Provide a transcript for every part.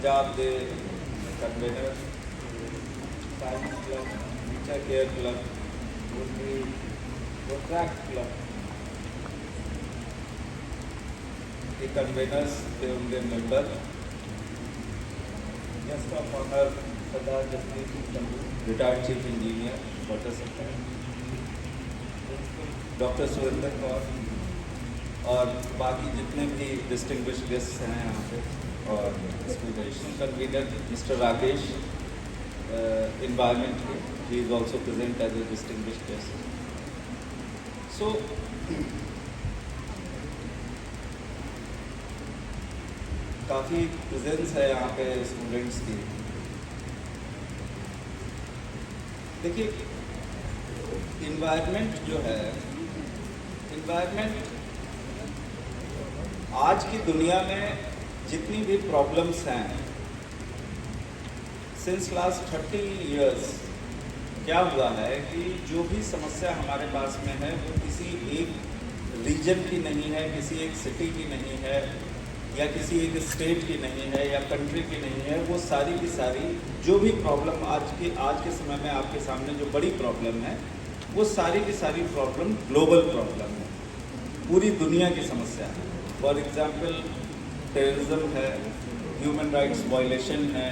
Punjab the convener, Science Club, Nature Care Club, Contract Club. The conveners, they only member. Guest of honor, Sardar Jasmeet Singh Sandhu, retired Chief Engineer, Water Sector. Doctor Surendra Kaur और बाकी जितने भी distinguish guest हैं यहाँ पे और student convener mister Rakesh environment के he is also present as a distinguished guest. So काफ़ी प्रेजेंस है यहाँ पे स्टूडेंट्स की. देखिए इन्वायरमेंट जो है, इन्वायरमेंट आज की दुनिया में जितनी भी प्रॉब्लम्स हैं सिंस लास्ट 30 इयर्स क्या हुआ है कि जो भी समस्या हमारे पास में है वो किसी एक रीजन की नहीं है, किसी एक सिटी की नहीं है या किसी एक स्टेट की नहीं है या कंट्री की नहीं है. वो सारी की सारी जो भी प्रॉब्लम आज के समय में आपके सामने जो बड़ी प्रॉब्लम है वो सारी की सारी प्रॉब्लम ग्लोबल प्रॉब्लम है, पूरी दुनिया की समस्या है. फॉर एग्जांपल टेररिज्म है, ह्यूमन राइट्स वायलेशन है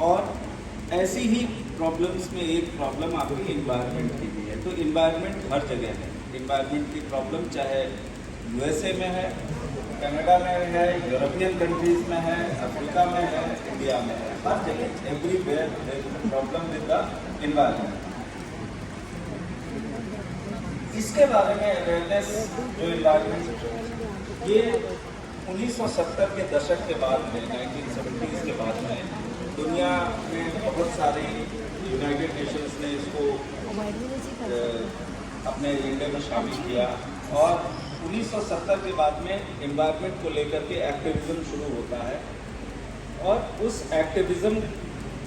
और ऐसी ही प्रॉब्लम्स में एक प्रॉब्लम आपकी इन्वायरमेंट की भी है. तो इन्वायरमेंट हर जगह है. इन्वायरमेंट की प्रॉब्लम चाहे यूएसए में है, कनाडा में है, यूरोपियन कंट्रीज़ में है, अफ्रीका में है, इंडिया में है, हर जगह everywhere problem with the environment. इसके बारे में अवेयरनेस जो इन्वायरमेंट ये 1970 के दशक के बाद में 1970s के बाद में दुनिया में बहुत सारे यूनाइटेड नेशंस ने इसको अपने एजेंडे में शामिल किया और 1970 के बाद में इन्वायरमेंट को लेकर के एक्टिविज्म शुरू होता है और उस एक्टिविज्म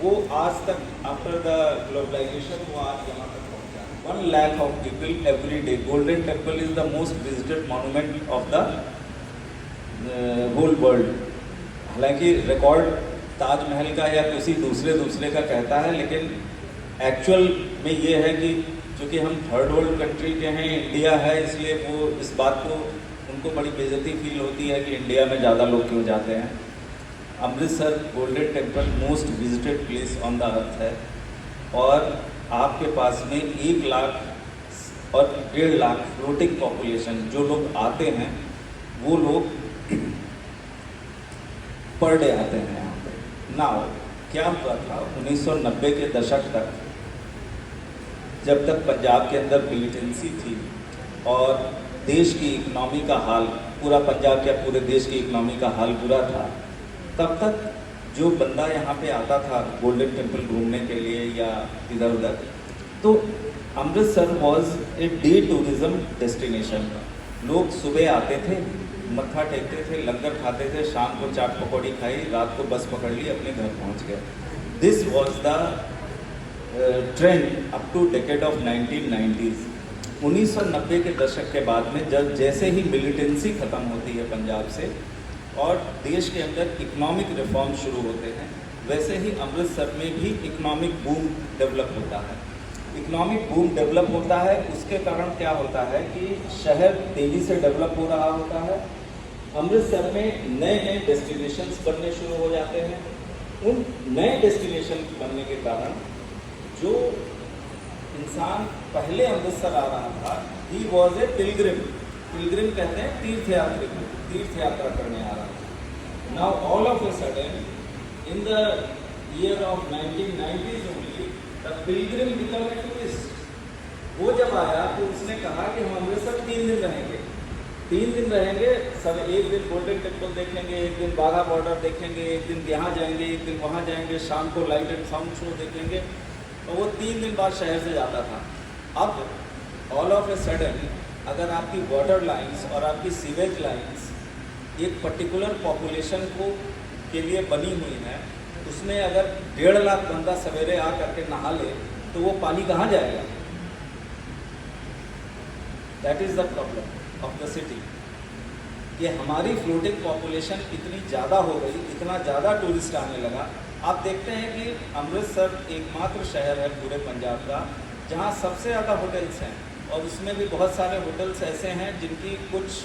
वो आज तक आफ्टर द ग्लोबलाइजेशन वो आज यहाँ तक पहुँचा. 1 lakh of people every day. Golden Temple is the most visited monument of the whole world. हालांकि रिकॉर्ड ताजमहल का या किसी दूसरे का कहता है, लेकिन एक्चुअल में ये है कि चूँकि हम थर्ड वर्ल्ड कंट्री के हैं, इंडिया है, इसलिए वो इस बात को उनको बड़ी बेइज्जती फील होती है कि इंडिया में ज़्यादा लोग क्यों जाते हैं. Amritsar golden temple most visited place on the earth है और आपके पास में 1 लाख और 1.5 लाख फ्लोटिंग पॉपुलेशन जो लोग आते हैं वो लोग पर डे आते हैं यहाँ पे. नाउ क्या हुआ था 1990 के दशक तक, जब तक पंजाब के अंदर मिलिटेंसी थी और देश की इकनॉमी का हाल, पूरा पंजाब क्या पूरे देश की इकनॉमी का हाल बुरा था, तब तक जो बंदा यहाँ पे आता था गोल्डन टेम्पल घूमने के लिए या इधर उधर, तो Amritsar was a day tourism destination. लोग सुबह आते थे, मत्था टेकते थे, लंगर खाते थे, शाम को चाट पकौड़ी खाई, रात को बस पकड़ ली, अपने घर पहुँच गए. This was the trend up to decade of 1990s. 1990 के दशक के बाद में जब जैसे ही मिलिटेंसी ख़त्म होती है पंजाब से और देश के अंदर इकोनॉमिक रिफॉर्म शुरू होते हैं, वैसे ही अमृतसर में भी इकोनॉमिक बूम डेवलप होता है. इकोनॉमिक बूम डेवलप होता है, उसके कारण क्या होता है कि शहर तेज़ी से डेवलप हो रहा होता है. अमृतसर में नए नए डेस्टिनेशंस बनने शुरू हो जाते हैं. उन नए डेस्टिनेशन बनने के कारण जो इंसान पहले अमृतसर आ रहा था, he was a Pilgrim. Pilgrim कहते हैं तीर्थयात्री, तीर्थ यात्रा करने आ रहा था. Now all of a sudden in the year of 1990s only the Pilgrim become a tourist. वो जब आया तो उसने कहा कि हम अमृतसर 3 दिन रहेंगे. 3 दिन रहेंगे सब, एक दिन गोल्डन टेम्पल देखेंगे, एक दिन बाघा बॉर्डर देखेंगे, एक दिन यहाँ जाएंगे, एक दिन वहाँ जाएंगे, शाम को लाइट एंड साउंड शो देखेंगे. और वो 3 दिन बाद शहर से जाता था. अब ऑल ऑफ ए सडन अगर आपकी वाटर लाइंस और आपकी सीवेज लाइंस एक पर्टिकुलर पॉपुलेशन को के लिए बनी हुई है, उसमें अगर 1.5 लाख बंदा सवेरे आ करके नहा ले तो वो पानी कहाँ जाएगा? That is the problem of the city. कि हमारी फ्लोटिंग पॉपुलेशन इतनी ज़्यादा हो गई, इतना ज़्यादा टूरिस्ट आने लगा। आप देखते हैं कि अमृतसर एकमात्र शहर है पूरे पंजाब का जहाँ सबसे ज़्यादा होटल्स हैं, और उसमें भी बहुत सारे होटल्स ऐसे हैं जिनकी कुछ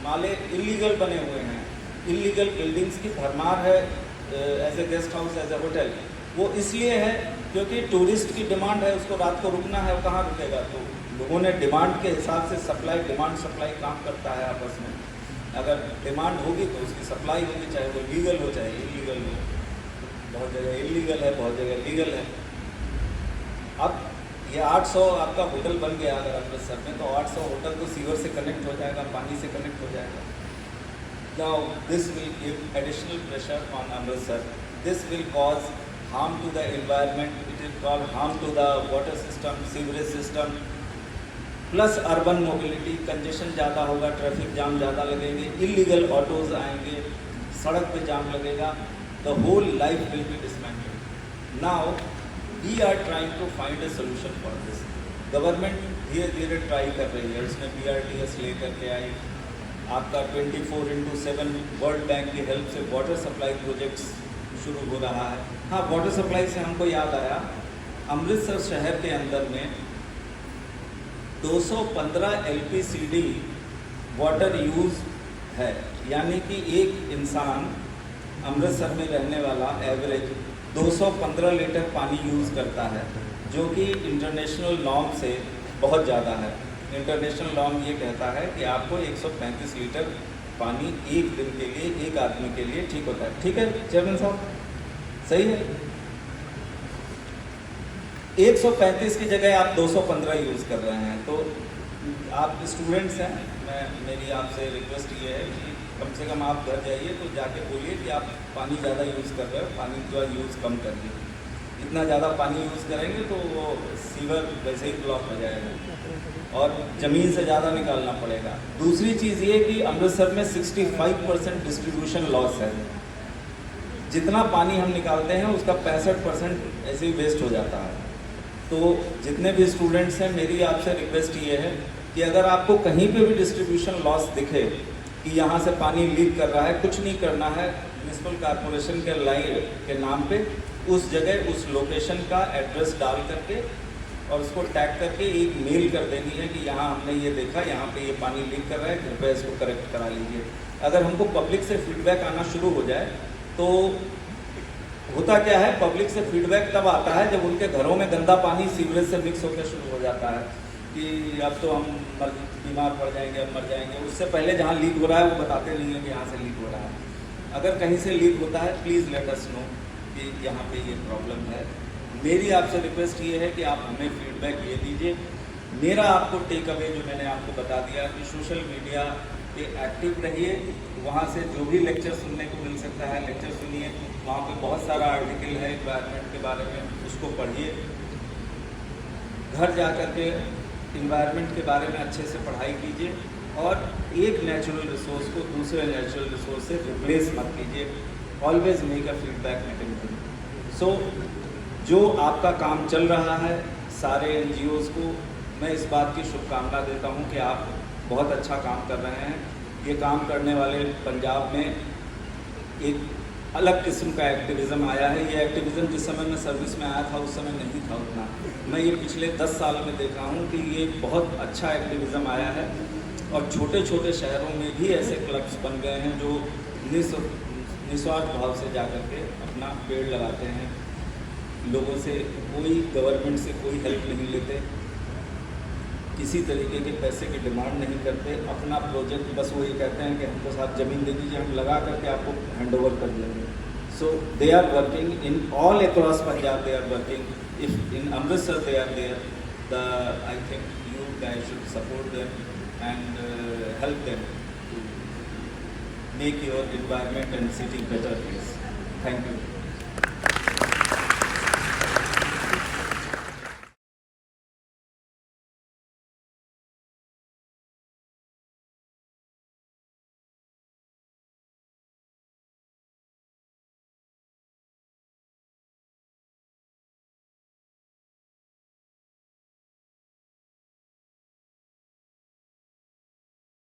माले इलीगल बने हुए हैं। इलीगल बिल्डिंग्स की भरमार है as a guest house, as a hotel. वो इसलिए है क्योंकि टूरिस्ट की डिमांड है, उसको रात को रुकना है, वो कहाँ रुकेगा। तो लोगों ने डिमांड के हिसाब से सप्लाई, डिमांड सप्लाई काम करता है आपस में। अगर डिमांड होगी तो उसकी सप्लाई होगी, चाहे वो लीगल हो चाहे इलीगल हो। बहुत जगह इलीगल है, बहुत जगह लीगल है। अब ये 800 आपका होटल बन गया अगर अमृतसर में, तो 800 होटल तो सीवर से कनेक्ट हो जाएगा, पानी से कनेक्ट हो जाएगा। Now this will give additional pressure on Amritsar. This will cause harm to the environment. It will cause harm to the water system, sewerage system. Plus urban mobility, congestion ज़्यादा होगा, traffic jam ज़्यादा लगेंगे, illegal autos आएंगे, सड़क पे jam लगेगा। The whole life will be dismantled. Now we are trying to find a solution for this. Government धीरे धीरे ट्राई कर रही है, उसने BRTS ले करके आई। आपका 24/7 वर्ल्ड बैंक की हेल्प से वाटर सप्लाई प्रोजेक्ट्स शुरू हो रहा है। हाँ, वाटर सप्लाई से हमको याद आया, अमृतसर शहर के अंदर में 215 LPCD वाटर यूज़ है, यानी कि एक इंसान अमृतसर में रहने वाला एवरेज 215 लीटर पानी यूज़ करता है, जो कि इंटरनेशनल नॉर्म से बहुत ज़्यादा है। इंटरनेशनल नॉर्म ये कहता है कि आपको 135 लीटर पानी एक दिन के लिए, एक आदमी के लिए ठीक होता है। ठीक है चेयरमैन साहब, सही है। 135 की जगह आप 215 यूज़ कर रहे हैं। तो आप स्टूडेंट्स हैं, मेरी आपसे रिक्वेस्ट ये है कि कम से कम आप घर जाइए तो जाके बोलिए कि आप पानी ज़्यादा यूज़ कर रहे हो, पानी का यूज़ कम करिए। इतना ज़्यादा पानी यूज़ करेंगे तो वो सीवर वैसे ही ब्लॉक हो जाएगा और ज़मीन से ज़्यादा निकालना पड़ेगा। दूसरी चीज़ ये कि अमृतसर में 65% डिस्ट्रीब्यूशन लॉस है। जितना पानी हम निकालते हैं उसका 65% ऐसे ही वेस्ट हो जाता है। तो जितने भी स्टूडेंट्स हैं, मेरी आपसे रिक्वेस्ट ये है कि अगर आपको कहीं पे भी डिस्ट्रीब्यूशन लॉस दिखे कि यहाँ से पानी लीक कर रहा है, कुछ नहीं करना है, म्यूनिसिपल कॉरपोरेशन के लाइन के नाम पे उस जगह उस लोकेशन का एड्रेस डाल करके और उसको टैग करके एक मेल कर देनी है कि यहाँ हमने ये देखा, यहाँ पे ये पानी लीक कर रहा है, कृपया इसको करेक्ट करा लीजिए। अगर हमको पब्लिक से फीडबैक आना शुरू हो जाए तो होता क्या है, पब्लिक से फीडबैक तब आता है जब उनके घरों में गंदा पानी सीवरेज से मिक्स होकर शुरू हो जाता है कि अब तो हम बीमार पड़ जाएंगे, अब मर जाएंगे। उससे पहले जहाँ लीक हो रहा है वो बताते नहीं है कि यहाँ से लीक हो रहा है। अगर कहीं से लीक होता है प्लीज़ लेट अस नो कि यहाँ पे ये प्रॉब्लम है। मेरी आपसे रिक्वेस्ट ये है कि आप हमें फीडबैक ये दीजिए। मेरा आपको टेक अवे जो मैंने आपको बता दिया कि सोशल मीडिया पे एक्टिव रहिए, वहाँ से जो भी लेक्चर सुनने को मिल सकता है लेक्चर सुनिए। वहाँ पे बहुत सारा आर्टिकल है इन्वायरमेंट के बारे में, उसको पढ़िए। घर जा कर के इन्वायरमेंट के बारे में अच्छे से पढ़ाई कीजिए और एक नेचुरल रिसोर्स को दूसरे नेचुरल रिसोर्स से रिप्लेस मत कीजिए। Always make a feedback meeting. So जो आपका काम चल रहा है, सारे NGOs को मैं इस बात की शुभकामना देता हूँ कि आप बहुत अच्छा काम कर रहे हैं। ये काम करने वाले पंजाब में एक अलग किस्म का एक्टिविज़म आया है। ये एक्टिविज़म जिस समय मैं सर्विस में आया था उस समय नहीं था उतना। मैं ये पिछले 10 साल में देखा हूँ कि ये बहुत अच्छा एक्टिविज़म आया है और छोटे छोटे शहरों में भी ऐसे क्लब्स बन गए हैं जो निस्वार्थ भाव से जा कर के अपना पेड़ लगाते हैं। लोगों से कोई, गवर्नमेंट से कोई हेल्प नहीं लेते, किसी तरीके के पैसे की डिमांड नहीं करते। अपना प्रोजेक्ट बस वो ये कहते हैं कि हमको साथ ज़मीन दे दीजिए, हम लगा करके आपको हैंड ओवर कर देंगे। So they are working in all across Punjab, they are working. If in Amritsar they are there, the I think you guys should support them and help them to make your environment and city better place. Thank you.